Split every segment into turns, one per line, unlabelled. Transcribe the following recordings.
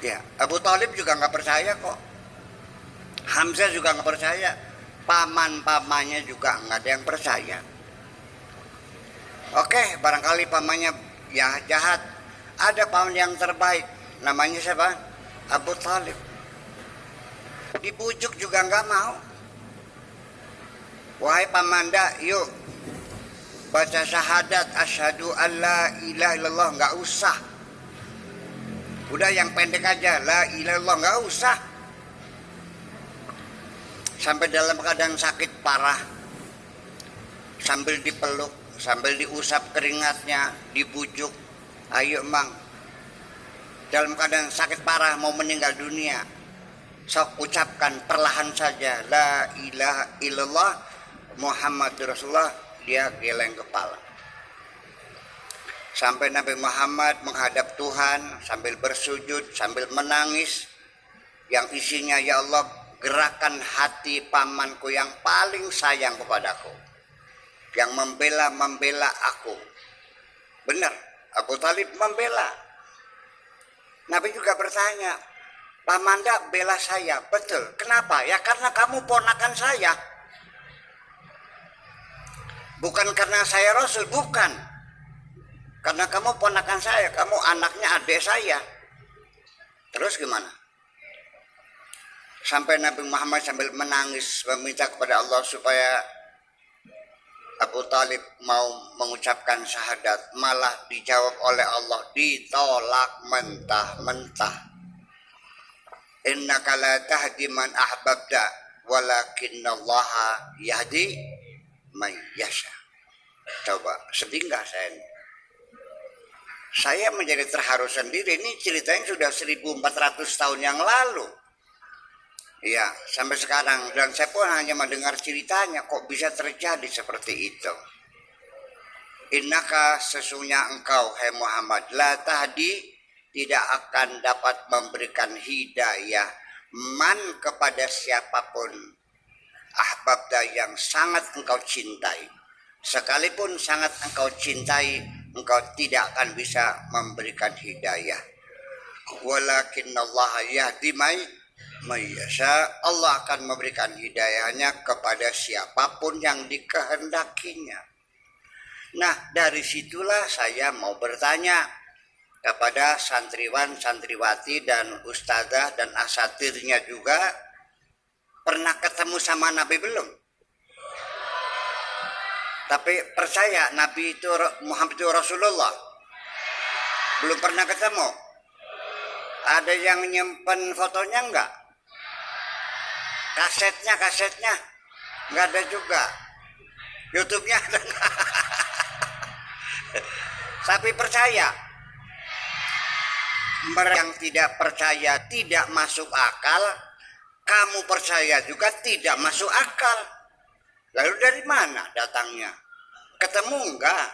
Ya, Abu Thalib juga nggak percaya kok. Hamzah juga nggak percaya. Paman-pamannya juga nggak ada yang percaya. Oke, barangkali pamannya ya jahat. Ada paman yang terbaik. Namanya siapa? Abu Thalib. Dibujuk juga nggak mau. Wahai pamanda, yuk baca syahadat asyhadu alla ilaha illallah, nggak usah. Udah yang pendek aja, la ilaha illallah, nggak usah. Sampai dalam keadaan sakit parah, sambil dipeluk, sambil diusap keringatnya, dibujuk, ayo mang, dalam keadaan sakit parah mau meninggal dunia, sok ucapkan perlahan saja la ilaha illallah Muhammadur Rasulullah. Dia geleng kepala. Sampai Nabi Muhammad menghadap Tuhan sambil bersujud, sambil menangis, yang isinya, ya Allah, gerakan hati pamanku yang paling sayang kepadaku, yang membela aku. Benar, Abu Thalib membela. Nabi juga bertanya, Pamanda bela saya, betul. Kenapa? Ya karena kamu ponakan saya. Bukan karena saya Rasul, bukan. Karena kamu ponakan saya, kamu anaknya adik saya. Terus gimana? Sampai Nabi Muhammad sambil menangis meminta kepada Allah supaya Abu Thalib mau mengucapkan syahadat, malah dijawab oleh Allah, ditolak mentah-mentah. Innaka la tahdi man ahbabta walakinnallaha yahdi man yasha. Coba, sedih nggak saya ini? Saya menjadi terharu sendiri. Ini ceritanya sudah 1400 tahun yang lalu. Ya, sampai sekarang. Dan saya pun hanya mendengar ceritanya. Kok bisa terjadi seperti itu? Innaka, sesungguhnya engkau, hai Muhammad, la tahdi, tidak akan dapat memberikan hidayah man kepada siapapun ahbabda yang sangat engkau cintai. Sekalipun sangat engkau cintai, engkau tidak akan bisa memberikan hidayah. Walakinnallaha yahdi may yasha. Allah akan memberikan hidayahnya kepada siapapun yang dikehendakinya. Nah, dari situlah saya mau bertanya kepada santriwan, santriwati, dan ustazah dan asatirnya juga, pernah ketemu sama Nabi belum? Tapi percaya Nabi itu Muhammad itu Rasulullah? Belum pernah ketemu? Ada yang nyimpen fotonya enggak? Kasetnya enggak ada juga. YouTube-nya ada enggak? Tapi percaya. Mereka yang tidak percaya tidak masuk akal, kamu percaya juga tidak masuk akal. Lalu dari mana datangnya? Ketemu enggak?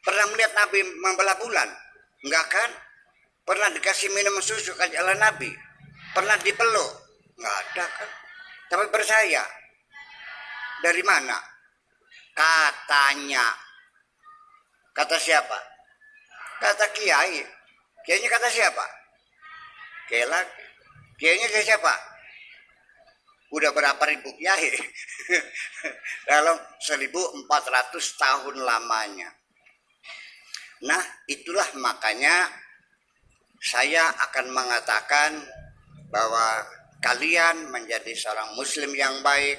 Pernah melihat Nabi membelah bulan? Enggak kan? Pernah dikasih minum susu oleh Nabi? Pernah dipeluk? Enggak ada kan? Tapi percaya. Dari mana? Katanya. Kata siapa? Kata kiai. Kiainya kata siapa? Kiai lagi. Kiainya kata siapa? Udah berapa ribu kiai dalam 1400 tahun lamanya. Nah, itulah makanya saya akan mengatakan bahwa kalian menjadi seorang muslim yang baik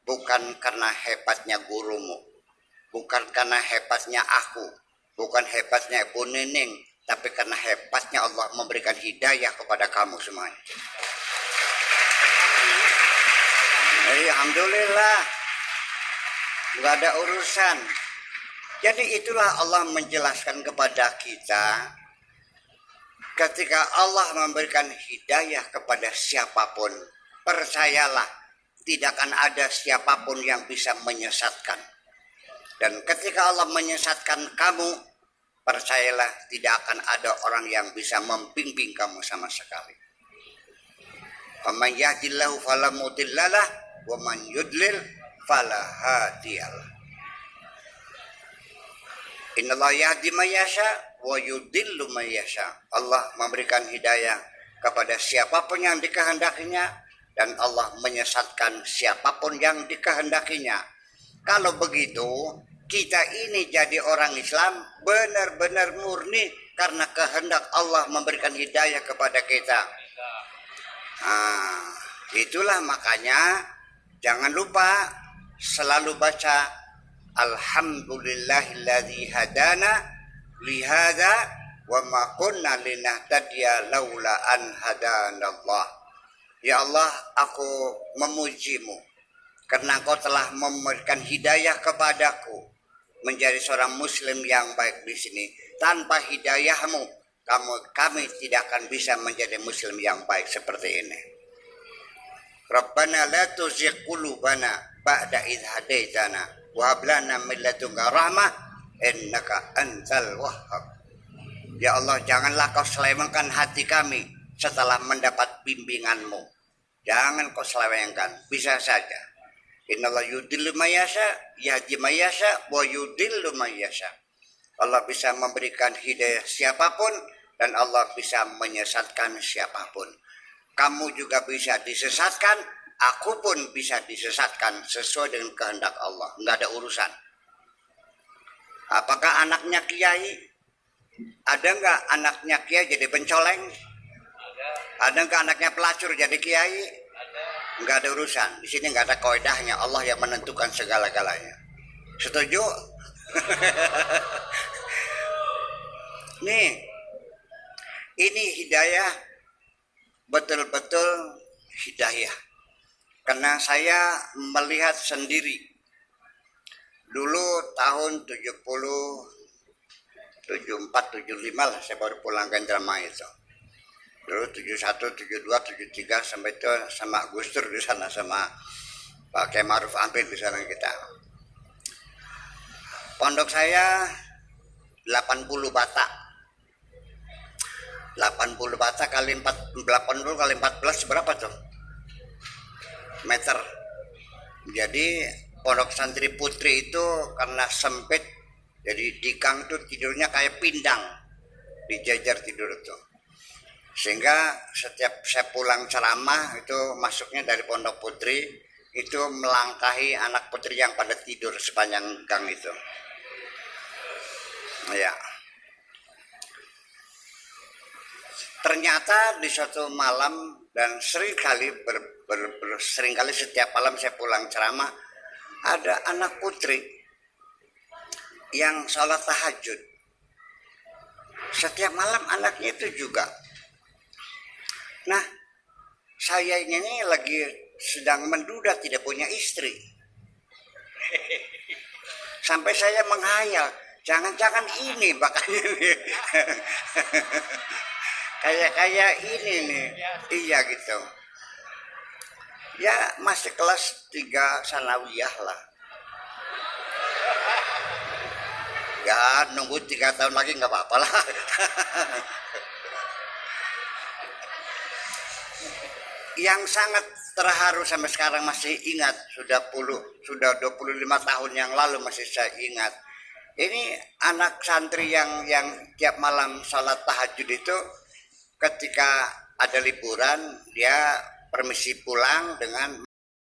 bukan karena hebatnya gurumu, bukan karena hebatnya aku, bukan hebatnya Ibu Nining, tapi karena hebatnya Allah memberikan hidayah kepada kamu semuanya. Alhamdulillah, nggak ada urusan. Jadi itulah Allah menjelaskan kepada kita, ketika Allah memberikan hidayah kepada siapapun, percayalah tidak akan ada siapapun yang bisa menyesatkan. Dan ketika Allah menyesatkan kamu, percayalah tidak akan ada orang yang bisa membimbing kamu sama sekali. Faman yahdillahu fala mudhillalah wa man yudlil fala hadiyalah. Innallaha yahdi may yasha wa yudhillu may yasha. Allah memberikan hidayah kepada siapapun yang dikehendakinya, dan Allah menyesatkan siapapun yang dikehendakinya. Kalau begitu, kita ini jadi orang Islam benar-benar murni karena kehendak Allah memberikan hidayah kepada kita. Itulah makanya jangan lupa selalu baca Alhamdulillahilladzi hadana lihada wa ma kunna linahtadiya laula an hadanallah. Ya Allah, aku memujimu karena Engkau telah memberikan hidayah kepadaku menjadi seorang muslim yang baik di sini. Tanpa hidayahmu, kami tidak akan bisa menjadi muslim yang baik seperti ini. Rabbana la tuzigh qulubana ba'da idh hadaitana wa hab lana min ladunka rahmah innaka antal wahhab. Ya Allah, janganlah kau selewengkan hati kami setelah mendapat bimbinganmu. Jangan kau selewengkan, bisa saja. Innallah yudillu mayasya, yahdi mayasya, wa yudillu mayasya. Allah bisa memberikan hidayah siapapun, dan Allah bisa menyesatkan siapapun. Kamu juga bisa disesatkan, aku pun bisa disesatkan sesuai dengan kehendak Allah. Enggak ada urusan. Apakah anaknya kiai? Ada enggak anaknya kiai jadi pencoleng? Ada enggak anaknya pelacur jadi kiai? Enggak ada urusan. Di sini enggak ada kaidahnya. Allah yang menentukan segala-galanya. Setuju? Nih, ini hidayah, betul-betul hidayah. Karena saya melihat sendiri. Dulu tahun 74, 75 lah saya baru pulang ke Indramayu itu. Dulu 71, 72, 73 sampai itu sama Gus Dur di sana, sama Pak Kiai Ma'ruf Amin di sana kita. Pondok saya 80 batak. 80 batak kali 80 kali 14 berapa tuh? Meter. Jadi pondok santri putri itu karena sempit, jadi dikang itu tidurnya kayak pindang, dijajar tidur itu. Sehingga setiap saya pulang ceramah itu masuknya dari pondok putri, itu melangkahi anak putri yang pada tidur sepanjang gang itu. Ya. Ternyata di suatu malam, dan seringkali setiap malam saya pulang ceramah, ada anak putri yang sholat tahajud. Setiap malam anaknya itu juga. Nah, saya ini lagi sedang menduda tidak punya istri. Sampai saya menghayal, jangan-jangan ini bakalnya nih. Kayak ini nih. Iya gitu. Ya masih kelas 3 sanawiyah lah. Ya nunggu 3 tahun lagi nggak apa-apa lah. Yang sangat terharu sampai sekarang masih ingat, sudah 25 tahun yang lalu masih saya ingat. Ini anak santri yang tiap malam salat tahajud itu, ketika ada liburan dia permisi pulang dengan